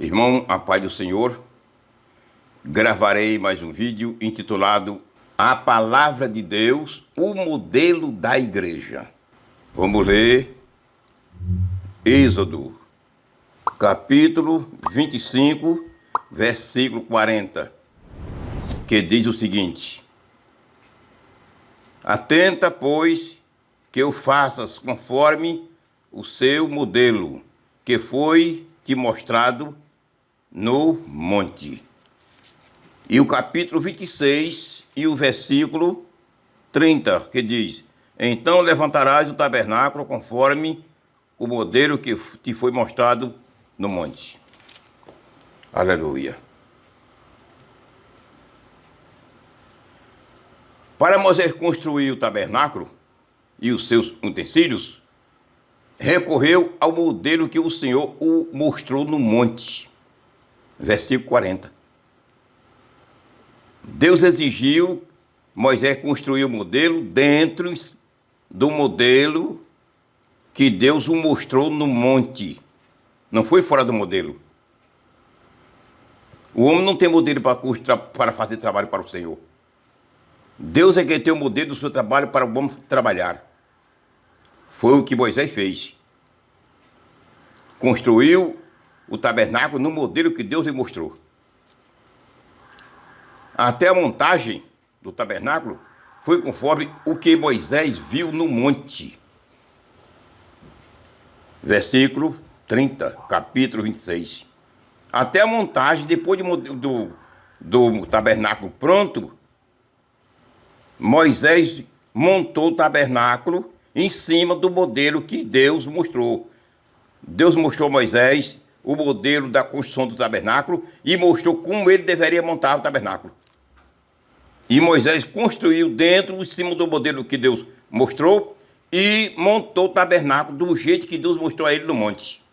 Irmão, a paz do Senhor, gravarei mais um vídeo intitulado A Palavra de Deus, o Modelo da Igreja. Vamos ler Êxodo, capítulo 25, versículo 40, que diz o seguinte: Atenta, pois, que o faças conforme o seu modelo, que foi te mostrado no monte. E o capítulo 26 e o versículo 30, que diz: Então levantarás o tabernáculo conforme o modelo que te foi mostrado no monte. Aleluia. Para Moisés construir o tabernáculo e os seus utensílios, recorreu ao modelo que o Senhor o mostrou no monte. Versículo 40. Deus exigiu Moisés construir o modelo dentro do modelo que Deus o mostrou no monte. Não foi fora do modelo. O homem não tem modelo para fazer trabalho para o Senhor. Deus é quem tem o modelo do seu trabalho para o homem trabalhar. Foi o que Moisés fez. Construiu o tabernáculo no modelo que Deus lhe mostrou. Até a montagem do tabernáculo foi conforme o que Moisés viu no monte. Versículo 30, capítulo 26. Até a montagem, depois do tabernáculo pronto, Moisés montou o tabernáculo em cima do modelo que Deus mostrou. Deus mostrou a Moisés o modelo da construção do tabernáculo e mostrou como ele deveria montar o tabernáculo. E Moisés construiu dentro, em cima do modelo que Deus mostrou, e montou o tabernáculo do jeito que Deus mostrou a ele no monte.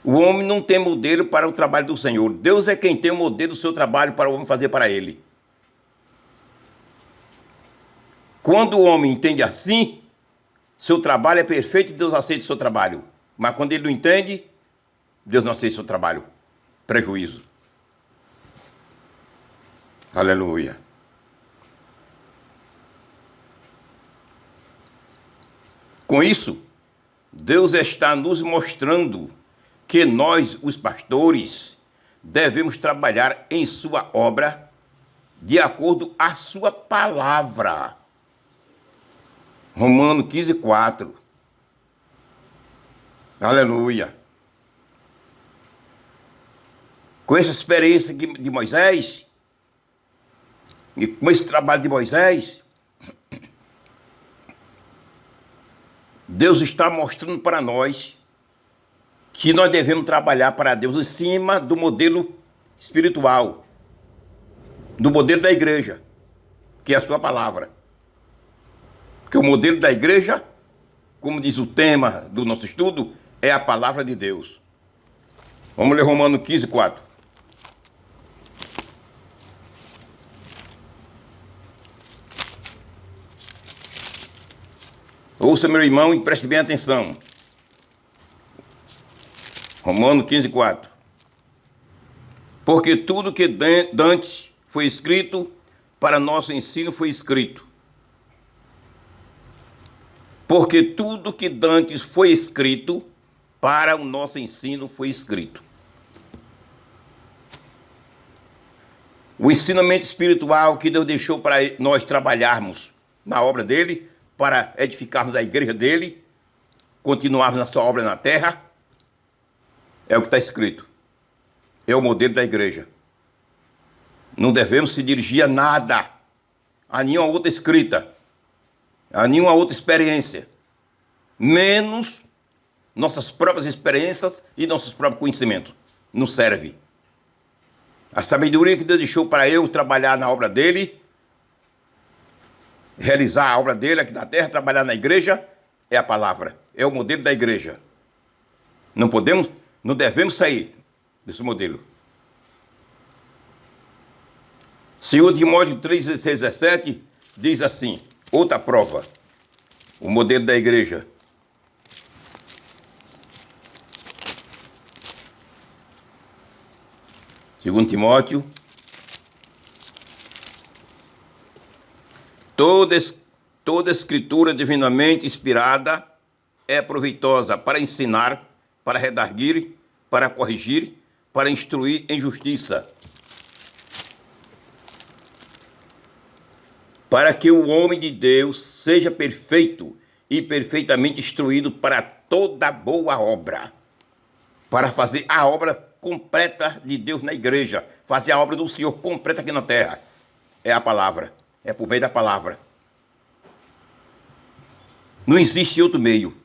O homem não tem modelo para o trabalho do Senhor. Deus é quem tem o modelo do seu trabalho para o homem fazer para ele. Quando o homem entende assim, seu trabalho é perfeito e Deus aceita o seu trabalho. Mas quando ele não entende, Deus não aceita o seu trabalho. Prejuízo. Aleluia. Com isso, Deus está nos mostrando que nós, os pastores, devemos trabalhar em sua obra de acordo com a sua palavra. Romanos 15, 4. Aleluia. Com essa experiência de Moisés, e com esse trabalho de Moisés, Deus está mostrando para nós que nós devemos trabalhar para Deus em cima do modelo espiritual, do modelo da igreja, que é a sua palavra. Porque o modelo da igreja, como diz o tema do nosso estudo, é a palavra de Deus. Vamos ler Romanos 15, 4. Ouça, meu irmão, e preste bem atenção. Romanos 15, 4. Porque tudo que dantes foi escrito, para nosso ensino foi escrito. Porque tudo que dantes foi escrito, para o nosso ensino foi escrito. O ensinamento espiritual que Deus deixou para nós trabalharmos na obra dele, para edificarmos a igreja dele, continuarmos na sua obra na terra, é o que está escrito. É o modelo da igreja. Não devemos se dirigir a nada, a nenhuma outra escrita, a nenhuma outra experiência, menos nossas próprias experiências e nossos próprios conhecimentos. Não serve. A sabedoria que Deus deixou para eu trabalhar na obra dele, realizar a obra dele aqui na terra, trabalhar na igreja, é a palavra, é o modelo da igreja. Não devemos sair desse modelo. 2 Timóteo 3, 16, 17 diz assim, outra prova, o modelo da igreja. Segundo Timóteo, toda escritura divinamente inspirada é proveitosa para ensinar, para redarguir, para corrigir, para instruir em justiça, para que o homem de Deus seja perfeito e perfeitamente instruído para toda boa obra, para fazer a obra completa de Deus na igreja, fazer a obra do Senhor completa aqui na terra. É a palavra, é por meio da palavra. Não existe outro meio.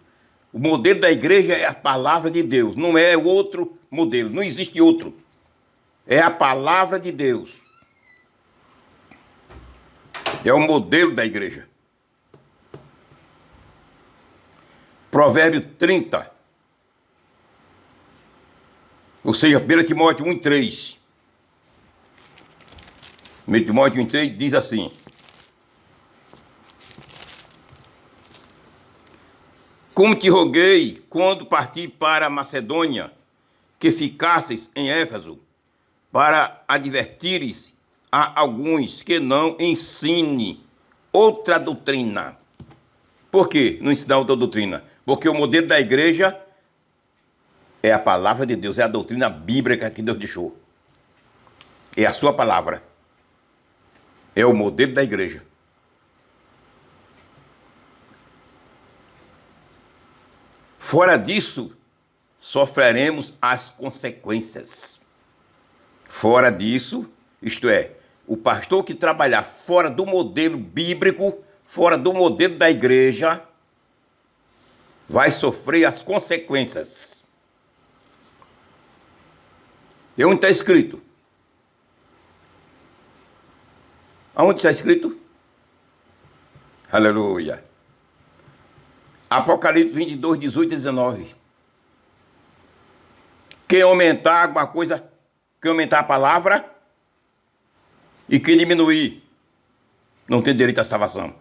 O modelo da igreja é a palavra de Deus, não é outro modelo, não existe outro. É a palavra de Deus. É o modelo da igreja. Provérbio 30, ou seja, 1 Timóteo 1,3. 1 Timóteo 1,3 diz assim: como te roguei quando parti para a Macedônia, que ficasses em Éfeso, para advertires a alguns que não ensine outra doutrina. Por que não ensinar outra doutrina? Porque o modelo da igreja é a palavra de Deus, é a doutrina bíblica que Deus deixou. É a sua palavra. É o modelo da igreja. Fora disso, sofreremos as consequências. Fora disso, isto é, o pastor que trabalhar fora do modelo bíblico, fora do modelo da igreja, vai sofrer as consequências. E onde está escrito? Aonde está escrito? Aleluia. Apocalipse 22, 18 e 19. Quem aumentar alguma coisa, quem aumentar a palavra e quem diminuir, não tem direito à salvação.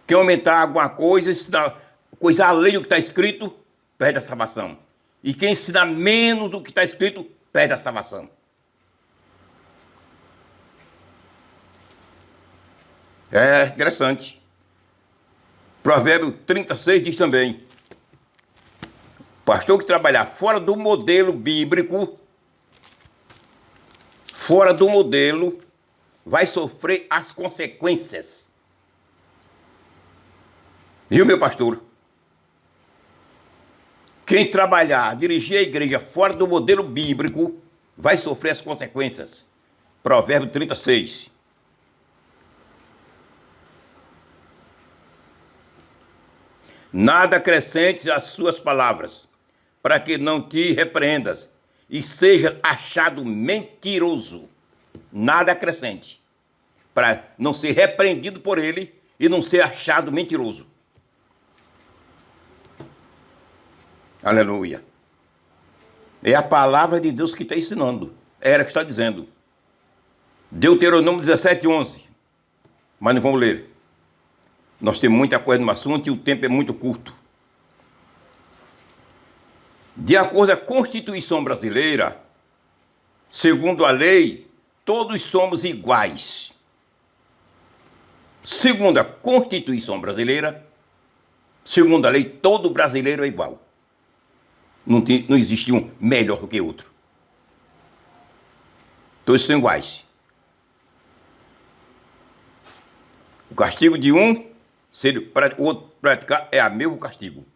Quem aumentar alguma coisa, ensinar coisa além do que está escrito, perde a salvação. E quem ensinar menos do que está escrito, perde a salvação. É interessante. Provérbio 36 diz também: pastor que trabalhar fora do modelo bíblico, fora do modelo, vai sofrer as consequências. Viu, meu pastor? Quem trabalhar, dirigir a igreja fora do modelo bíblico, vai sofrer as consequências. Provérbio 36. Nada acrescentes às suas palavras, para que não te repreendas e seja achado mentiroso. Nada acrescente, para não ser repreendido por ele e não ser achado mentiroso. Aleluia. É a palavra de Deus que está ensinando. É ela que está dizendo. Deuteronômio 17, 11. Mas não vamos ler. Nós temos muita coisa no assunto e o tempo é muito curto. De acordo com a Constituição brasileira, segundo a lei, todos somos iguais. Segundo a Constituição brasileira, segundo a lei, todo brasileiro é igual. Não existe um melhor do que outro. Todos são iguais. O castigo de um, se o outro praticar, é o mesmo castigo.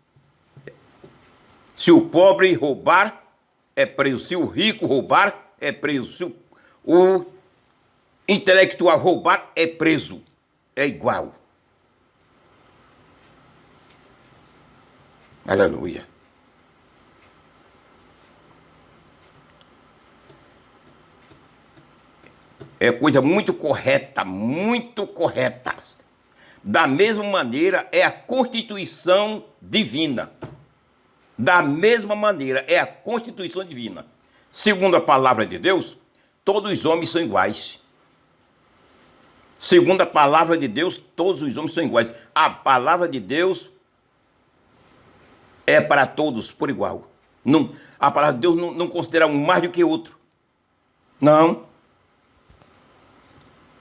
Se o pobre roubar, é preso. Se o rico roubar, é preso. Se o intelectual roubar, é preso. É igual. Aleluia. É coisa muito correta, muito correta. Da mesma maneira, é a Constituição divina. Da mesma maneira, é a Constituição divina. Segundo a palavra de Deus, todos os homens são iguais. Segundo a palavra de Deus, todos os homens são iguais. A palavra de Deus é para todos por igual. Não, a palavra de Deus não considera um mais do que outro. Não.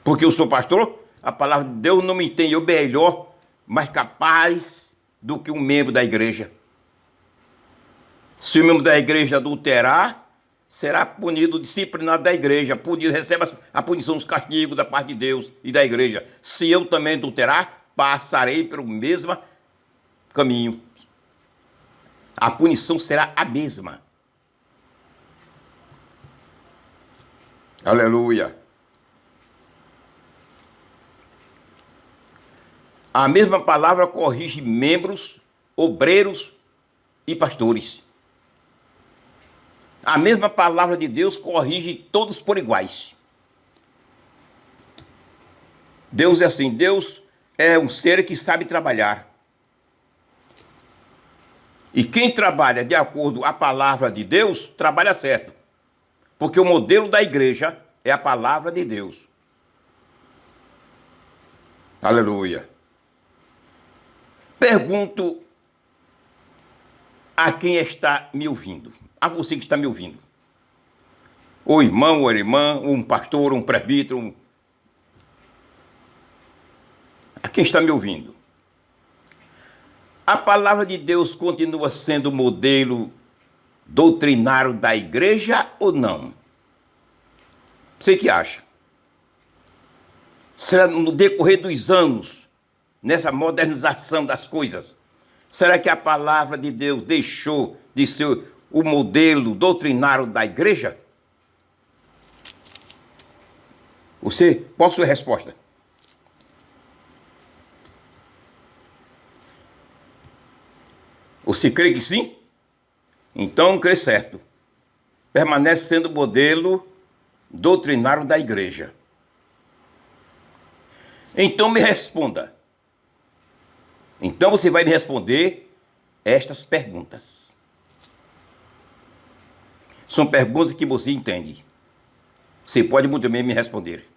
Porque eu sou pastor, a palavra de Deus não me tem eu melhor, mais capaz do que um membro da igreja. Se o membro da igreja adulterar, será punido, disciplinado da igreja, punido, recebe a punição dos castigos da parte de Deus e da igreja. Se eu também adulterar, passarei pelo mesmo caminho. A punição será a mesma. Aleluia. A mesma palavra corrige membros, obreiros e pastores. A mesma palavra de Deus corrige todos por iguais. Deus é assim, Deus é um ser que sabe trabalhar. E quem trabalha de acordo com a palavra de Deus, trabalha certo. Porque o modelo da igreja é a palavra de Deus. Aleluia. Pergunto a quem está me ouvindo, a você que está me ouvindo. Ou irmão, ou irmã, um pastor, um presbítero. A quem está me ouvindo. A palavra de Deus continua sendo o modelo doutrinário da igreja ou não? Você que acha? Será no decorrer dos anos, nessa modernização das coisas, será que a palavra de Deus deixou de ser o modelo doutrinário da igreja? Qual a sua resposta? Você crê que sim? Então crê certo. Permanece sendo o modelo doutrinário da igreja. Então me responda. Então você vai me responder estas perguntas. São perguntas que você entende. Você pode muito bem me responder.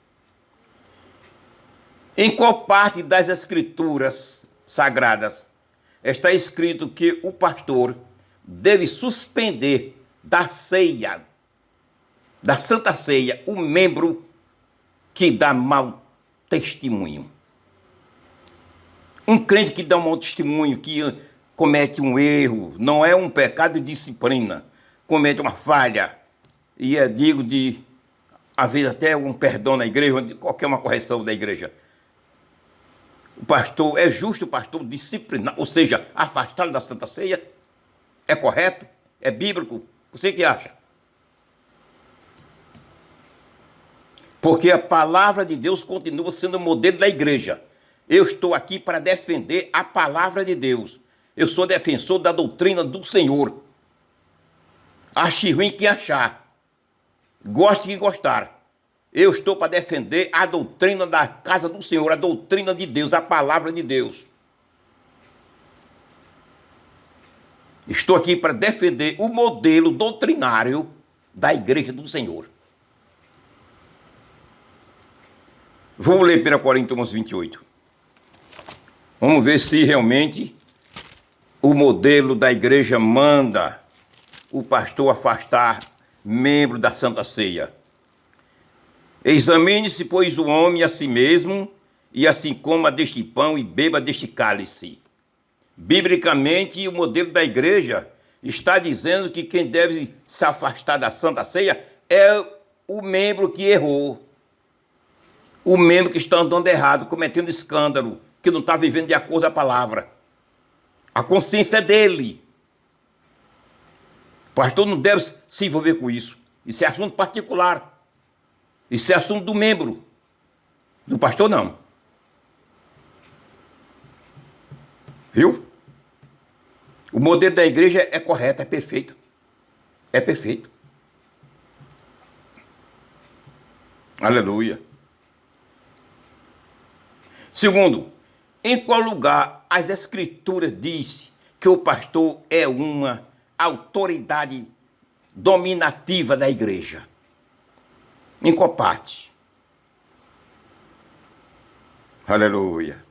Em qual parte das escrituras sagradas está escrito que o pastor deve suspender da ceia, da Santa Ceia, o membro que dá mau testemunho? Um crente que dá um mau testemunho, que comete um erro, não é um pecado de disciplina, comete uma falha, e é digno de, às vezes, até um perdão na igreja, qualquer uma correção da igreja. O pastor, é justo o pastor disciplinar, ou seja, afastá-lo da Santa Ceia? É correto? É bíblico? Você que acha? Porque a palavra de Deus continua sendo o modelo da igreja. Eu estou aqui para defender a palavra de Deus. Eu sou defensor da doutrina do Senhor. Ache ruim quem achar. Goste quem gostar. Eu estou para defender a doutrina da casa do Senhor, a doutrina de Deus, a palavra de Deus. Estou aqui para defender o modelo doutrinário da igreja do Senhor. Vamos ler 1 Coríntios 28. Vamos ver se realmente o modelo da igreja manda o pastor afastar membro da Santa Ceia. Examine-se, pois, o homem a si mesmo, e assim coma deste pão e beba deste cálice. Biblicamente, o modelo da igreja está dizendo que quem deve se afastar da Santa Ceia é o membro que errou. O membro que está andando errado, cometendo escândalo, que não está vivendo de acordo com a palavra. A consciência é dele. O pastor não deve se envolver com isso. Isso é assunto particular. Isso é assunto do membro. Do pastor, não. Viu? O modelo da igreja é correto, é perfeito. É perfeito. Aleluia. Segundo, em qual lugar as escrituras dizem que o pastor é uma autoridade dominativa da igreja? Em qual parte? Aleluia.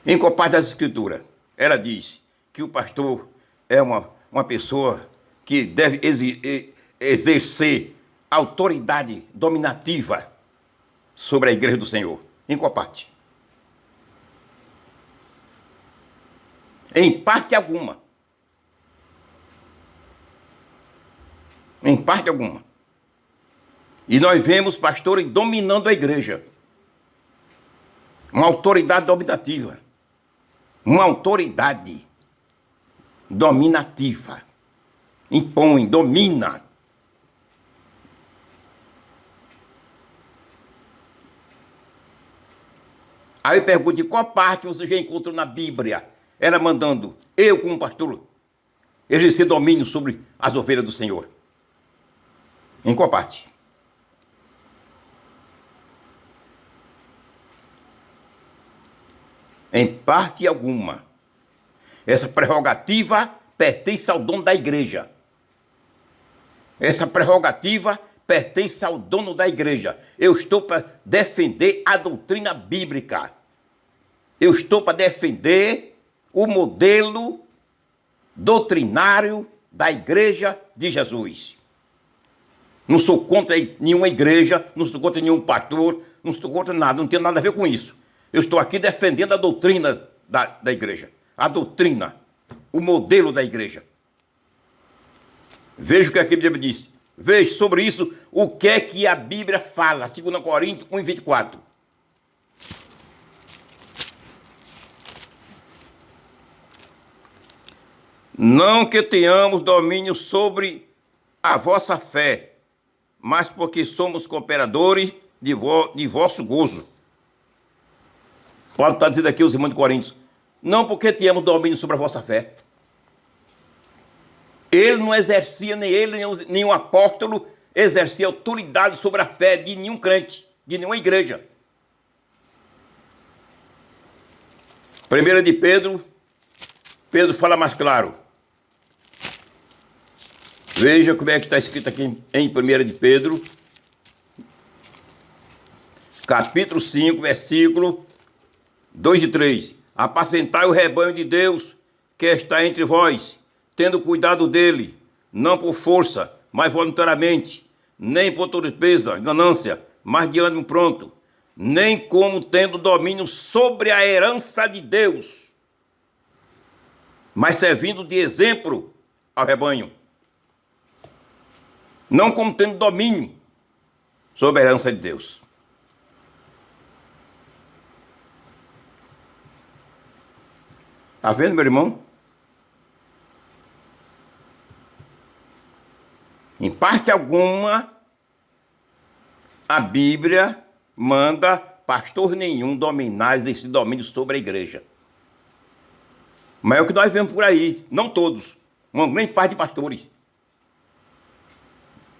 Em qual parte das escrituras? Ela diz que o pastor é uma pessoa que deve exercer autoridade dominativa sobre a igreja do Senhor? Em qual parte? Em parte alguma. Em parte alguma. E nós vemos pastores dominando a igreja. Uma autoridade dominativa. Uma autoridade dominativa. Impõe, domina. Aí eu pergunto, de qual parte você já encontrou na Bíblia ela mandando, eu como pastor, exercer domínio sobre as ovelhas do Senhor? Em qual parte? Em parte alguma. Essa prerrogativa pertence ao dono da igreja. Essa prerrogativa pertence ao dono da igreja. Eu estou para defender a doutrina bíblica. Eu estou para defender o modelo doutrinário da igreja de Jesus. Não sou contra nenhuma igreja, não sou contra nenhum pastor, não estou contra nada, não tenho nada a ver com isso. Eu estou aqui defendendo a doutrina da igreja. A doutrina, o modelo da igreja. Veja o que a Bíblia diz. Veja sobre isso o que é que a Bíblia fala. 2 Coríntios 1:24. Não que tenhamos domínio sobre a vossa fé, mas porque somos cooperadores de vosso gozo. Paulo está dizendo aqui aos irmãos de Coríntios, não porque tenhamos domínio sobre a vossa fé. Ele não exercia, nem ele, nem o apóstolo, exercia autoridade sobre a fé de nenhum crente, de nenhuma igreja. 1 de Pedro, Pedro fala mais claro. Veja como é que está escrito aqui em 1 de Pedro, capítulo 5, versículo 2 e 3. Apacentai o rebanho de Deus que está entre vós, tendo cuidado dele, não por força, mas voluntariamente, nem por torpeza, ganância, mas de ânimo pronto, nem como tendo domínio sobre a herança de Deus, mas servindo de exemplo ao rebanho. Não como tendo domínio sobre a herança de Deus. Está vendo, meu irmão? Em parte alguma, a Bíblia manda pastor nenhum dominar, exercer domínio sobre a igreja. Mas é o que nós vemos por aí, não todos, uma grande parte de pastores.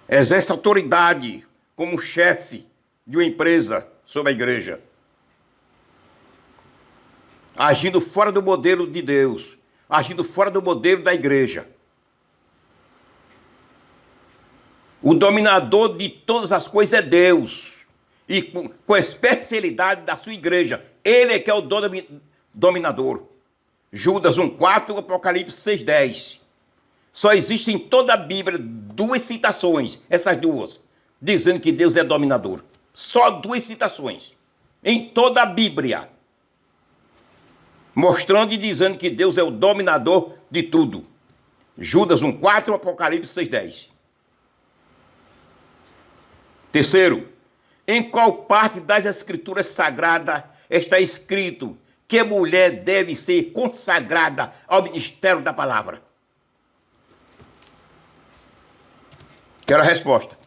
Exerce autoridade como chefe de uma empresa sobre a igreja. Agindo fora do modelo de Deus, agindo fora do modelo da igreja. O dominador de todas as coisas é Deus. E com a especialidade da sua igreja. Ele é que é o dominador. Judas 1:4, Apocalipse 6:10. Só existem em toda a Bíblia duas citações, essas duas, dizendo que Deus é dominador. Só duas citações. Em toda a Bíblia. Mostrando e dizendo que Deus é o dominador de tudo. Judas 1:4, Apocalipse 6:10. Terceiro, em qual parte das Escrituras Sagradas está escrito que a mulher deve ser consagrada ao ministério da palavra? Quero a resposta.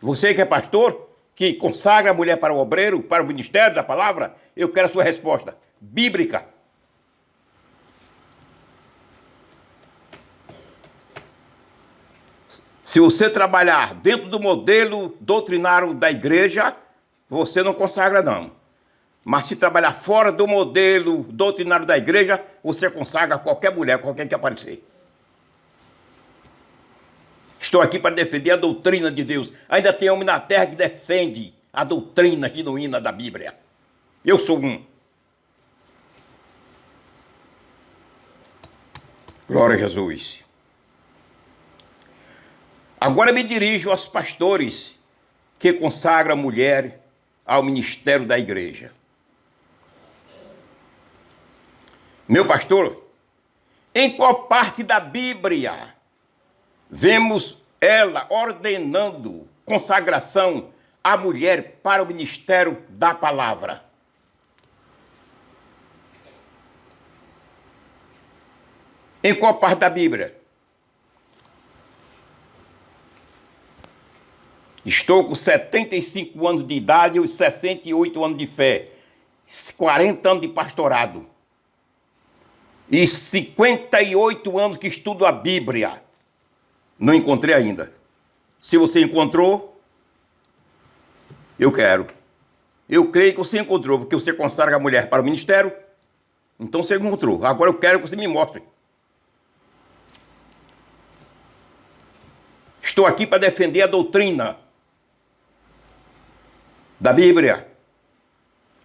Você que é pastor, que consagra a mulher para o obreiro, para o ministério da palavra, eu quero a sua resposta bíblica. Se você trabalhar dentro do modelo doutrinário da igreja, você não consagra não. Mas se trabalhar fora do modelo doutrinário da igreja, você consagra qualquer mulher, qualquer que aparecer. Estou aqui para defender a doutrina de Deus. Ainda tem homem na terra que defende a doutrina genuína da Bíblia. Eu sou um. Glória a Jesus. Agora me dirijo aos pastores que consagram a mulher ao ministério da igreja. Meu pastor, em qual parte da Bíblia vemos ela ordenando consagração à mulher para o ministério da palavra? Em qual parte da Bíblia? Estou com 75 anos de idade e 68 anos de fé, 40 anos de pastorado e 58 anos que estudo a Bíblia. Não encontrei ainda. Se você encontrou, eu quero. Eu creio que você encontrou, porque você consagra a mulher para o ministério, então você encontrou. Agora eu quero que você me mostre. Estou aqui para defender a doutrina da Bíblia,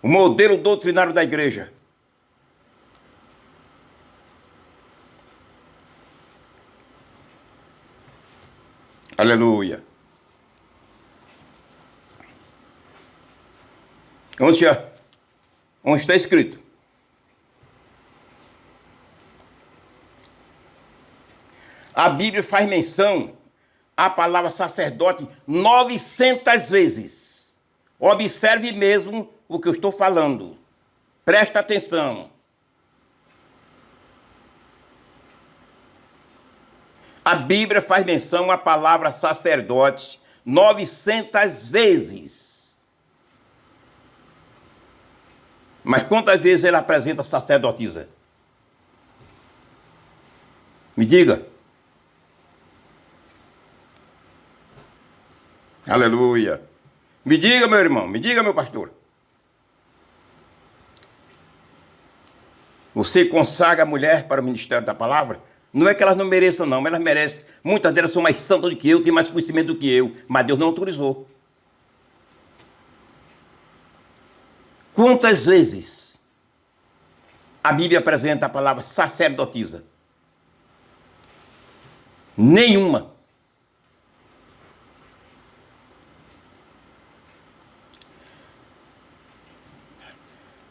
o modelo doutrinário da igreja. Aleluia. Onde está escrito? A Bíblia faz menção à palavra sacerdote 900 vezes. Observe mesmo o que eu estou falando. Presta atenção. A Bíblia faz menção à palavra sacerdote 900 vezes. Mas quantas vezes ele apresenta sacerdotisa? Me diga. Aleluia. Me diga, meu irmão, me diga, meu pastor. Você consagra a mulher para o ministério da palavra? Não é que elas não mereçam, não, mas elas merecem. Muitas delas são mais santas do que eu, têm mais conhecimento do que eu, mas Deus não autorizou. Quantas vezes a Bíblia apresenta a palavra sacerdotisa? Nenhuma.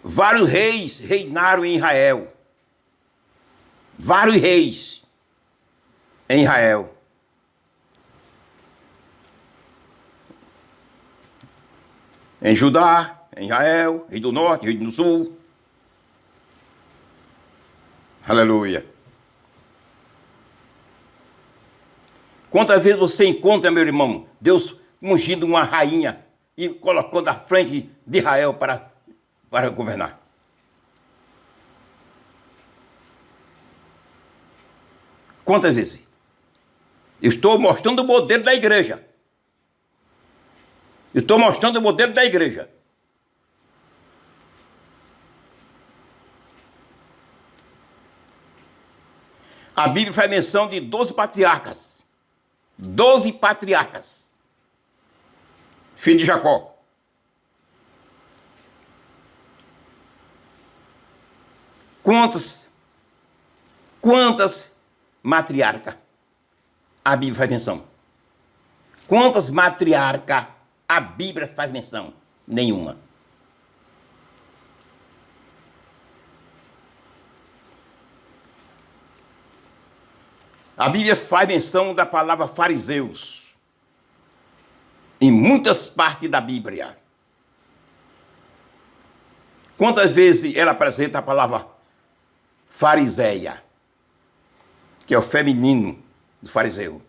Vários reis reinaram em Israel. Vários reis em Israel. Em Judá, em Israel, Rio do Norte, Rio do Sul. Aleluia. Quantas vezes você encontra, meu irmão, Deus ungindo uma rainha e colocando à frente de Israel para governar? Quantas vezes? Eu estou mostrando o modelo da igreja. Estou mostrando o modelo da igreja. A Bíblia faz menção de 12 patriarcas. 12 patriarcas. Filho de Jacó. Quantas matriarcas a Bíblia faz menção? Quantas matriarcas a Bíblia faz menção? Nenhuma. A Bíblia faz menção da palavra fariseus em muitas partes da Bíblia. Quantas vezes ela apresenta a palavra fariseia, que é o feminino do fariseu?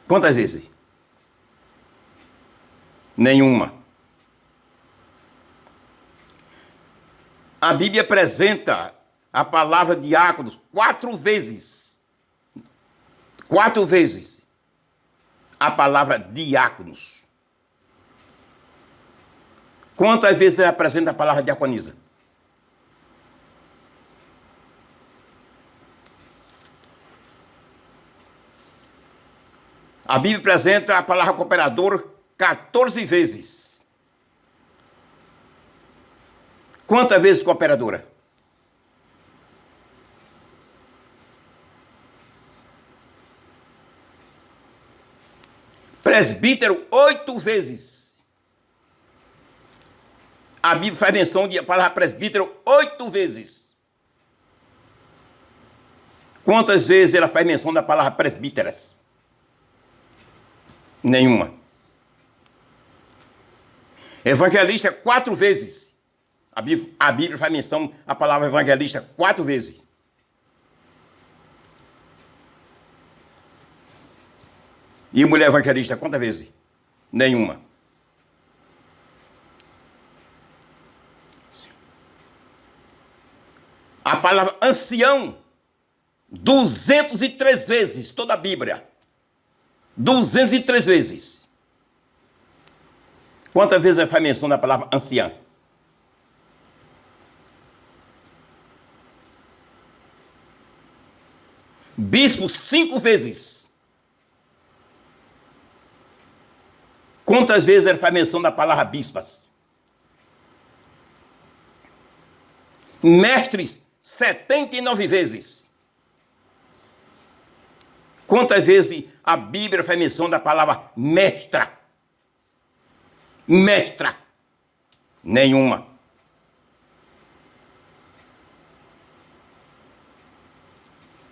Quantas vezes? Nenhuma. A Bíblia apresenta a palavra diáconos 4 vezes. 4 vezes a palavra diáconos. Quantas vezes ele apresenta a palavra diaconisa? A Bíblia apresenta a palavra cooperador 14 vezes. Quantas vezes cooperadora? Presbítero 8 vezes. A Bíblia faz menção de palavra presbítero 8 vezes. Quantas vezes ela faz menção da palavra presbíteras? Nenhuma. Evangelista 4 vezes. A Bíblia faz menção a palavra evangelista 4 vezes. E mulher evangelista quantas vezes? Nenhuma. A palavra ancião, 203 vezes, toda a Bíblia. 203 vezes. Quantas vezes ela faz menção da palavra anciã? Bispo 5 vezes. Quantas vezes ele faz menção da palavra bispas? Mestres 79 vezes. Quantas vezes a Bíblia faz menção da palavra mestra? Mestra. Nenhuma.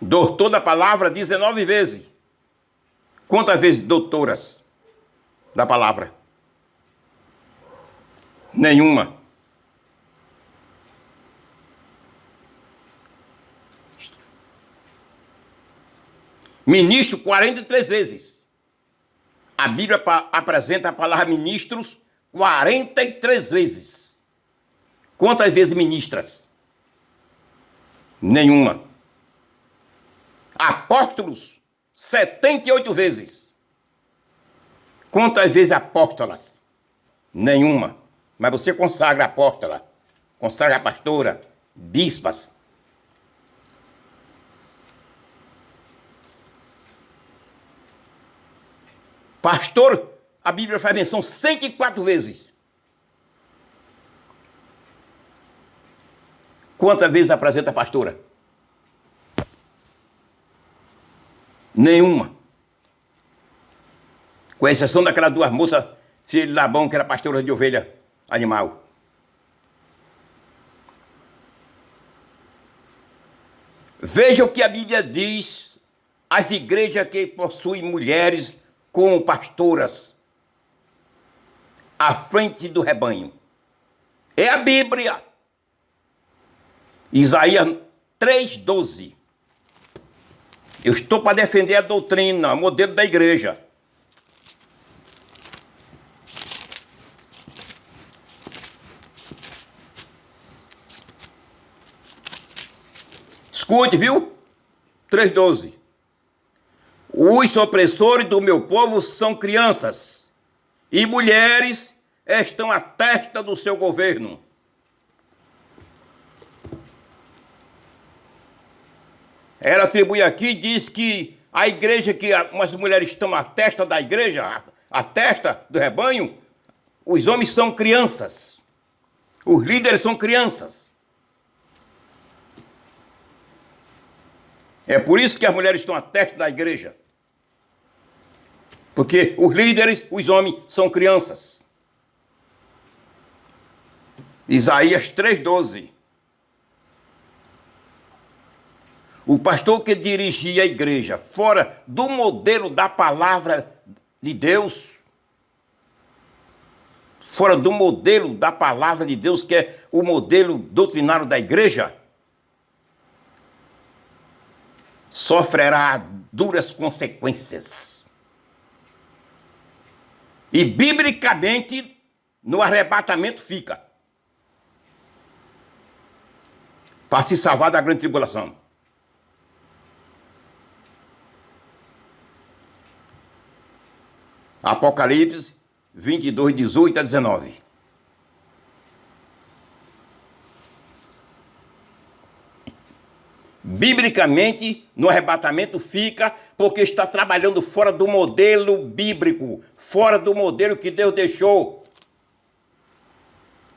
Doutor da palavra 19 vezes. Quantas vezes doutoras da palavra? Nenhuma. Ministro 43 vezes. A Bíblia apresenta a palavra ministros 43 vezes. Quantas vezes ministras? Nenhuma. Apóstolos 78 vezes. Quantas vezes apóstolas? Nenhuma. Mas você consagra apóstola, consagra pastora, bispas. Pastor, a Bíblia faz menção 104 vezes. Quantas vezes apresenta a pastora? Nenhuma. Com exceção daquelas 2 moças, filha de Labão, que era pastora de ovelha animal. Veja o que a Bíblia diz, as igrejas que possuem mulheres como pastoras à frente do rebanho. É a Bíblia. Isaías 3:12. Eu estou para defender a doutrina, o modelo da igreja. Escute, viu? 3:12. Os opressores do meu povo são crianças, e mulheres estão à testa do seu governo. Ela atribui aqui e diz que a igreja, que as mulheres estão à testa da igreja, à testa do rebanho, os homens são crianças. Os líderes são crianças. É por isso que as mulheres estão à testa da igreja. Porque os líderes, os homens, são crianças. Isaías 3:12. O pastor que dirigia a igreja fora do modelo da palavra de Deus, fora do modelo da palavra de Deus, que é o modelo doutrinário da igreja, sofrerá duras consequências. E biblicamente, no arrebatamento fica, para se salvar da grande tribulação. Apocalipse 22:18-19. Biblicamente, no arrebatamento fica porque está trabalhando fora do modelo bíblico, fora do modelo que Deus deixou.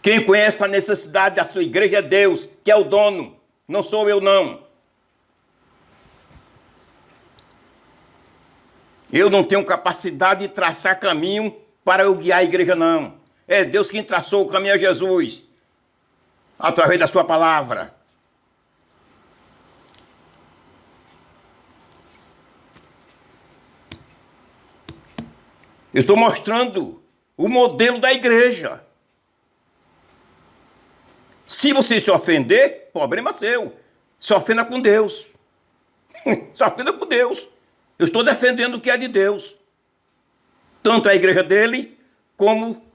Quem conhece a necessidade da sua igreja é Deus, que é o dono, não sou eu não. Eu não tenho capacidade de traçar caminho para eu guiar a igreja, não. É Deus quem traçou o caminho a Jesus, através da sua palavra. Eu estou mostrando o modelo da igreja. Se você se ofender, problema seu. Se ofenda com Deus. Se ofenda com Deus. Eu estou defendendo o que é de Deus. Tanto a igreja dele, como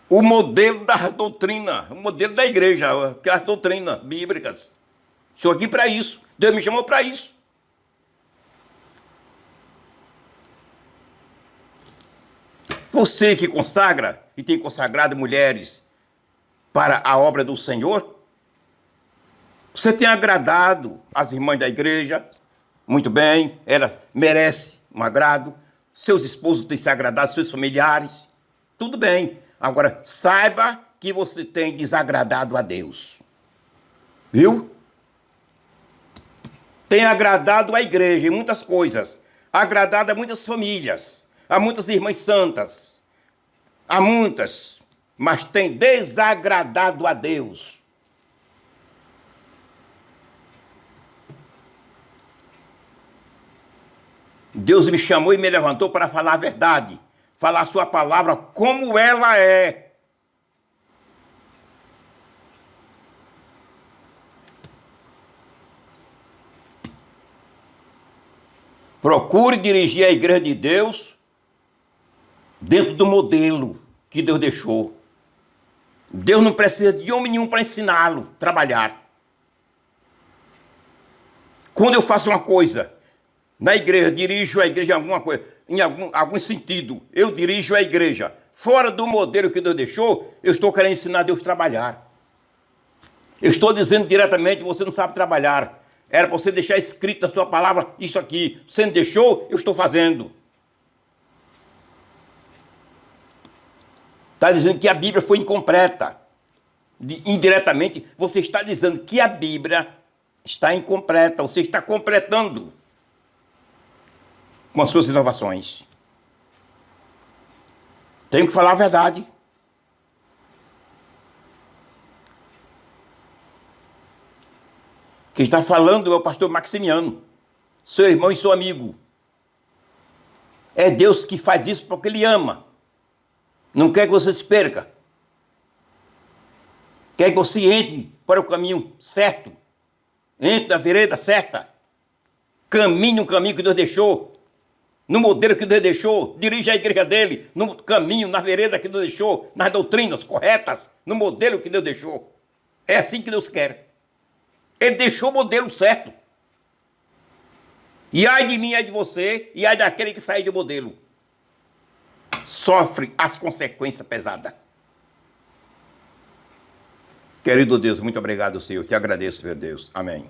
o modelo da doutrina, o modelo da igreja, que é as doutrinas bíblicas. Estou aqui para isso. Deus me chamou para isso. Você que consagra e tem consagrado mulheres para a obra do Senhor, você tem agradado as irmãs da igreja, muito bem, elas merecem um agrado, seus esposos têm se agradado, seus familiares, tudo bem. Agora, saiba que você tem desagradado a Deus, viu? Tem agradado a igreja em muitas coisas, agradado a muitas famílias, a muitas irmãs santas, a muitas, mas tem desagradado a Deus. Deus me chamou e me levantou para falar a verdade, falar a sua palavra como ela é. Procure dirigir a igreja de Deus dentro do modelo que Deus deixou. Deus não precisa de homem nenhum para ensiná-lo a trabalhar. Quando eu faço uma coisa na igreja, dirijo a igreja em alguma coisa, em algum sentido, eu dirijo a igreja fora do modelo que Deus deixou, eu estou querendo ensinar Deus a trabalhar. Eu estou dizendo diretamente, você não sabe trabalhar. Era para você deixar escrito na sua palavra isso aqui. Você não deixou, eu estou fazendo. Está dizendo que a Bíblia foi incompleta. Indiretamente, você está dizendo que a Bíblia está incompleta. Você está completando com as suas inovações. Tenho que falar a verdade. Quem está falando é o pastor Maximiano, seu irmão e seu amigo. É Deus que faz isso porque Ele ama. Não quer que você se perca. Quer que você entre para o caminho certo. Entre na vereda certa. Caminhe um caminho que Deus deixou. No modelo que Deus deixou. Dirija a igreja dele no caminho, na vereda que Deus deixou. Nas doutrinas corretas. No modelo que Deus deixou. É assim que Deus quer. Ele deixou o modelo certo. E ai de mim, ai de você, e ai daquele que sair do modelo. Sofre as consequências pesadas. Querido Deus, muito obrigado, Senhor. Te agradeço, meu Deus. Amém.